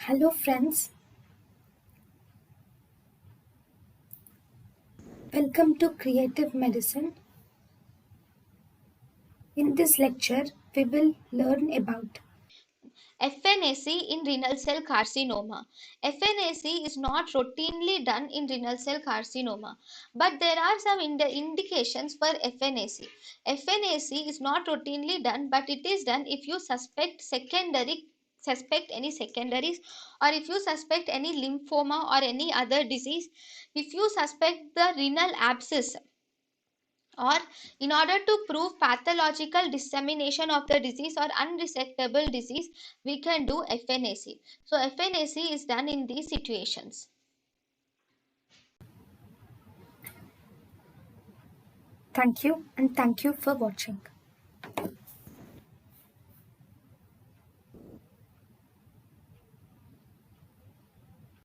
Hello friends, welcome to Creative Medicine. In this lecture, we will learn about FNAC in renal cell carcinoma. FNAC is not routinely done in renal cell carcinoma, but there are some indications for FNAC. FNAC is not routinely done, but it is done if you suspect any secondaries, or if you suspect any lymphoma or any other disease, if you suspect the renal abscess, or in order to prove pathological dissemination of the disease or unresectable disease, we can do FNAC. So FNAC is done in these situations. thank you and thank you for watching.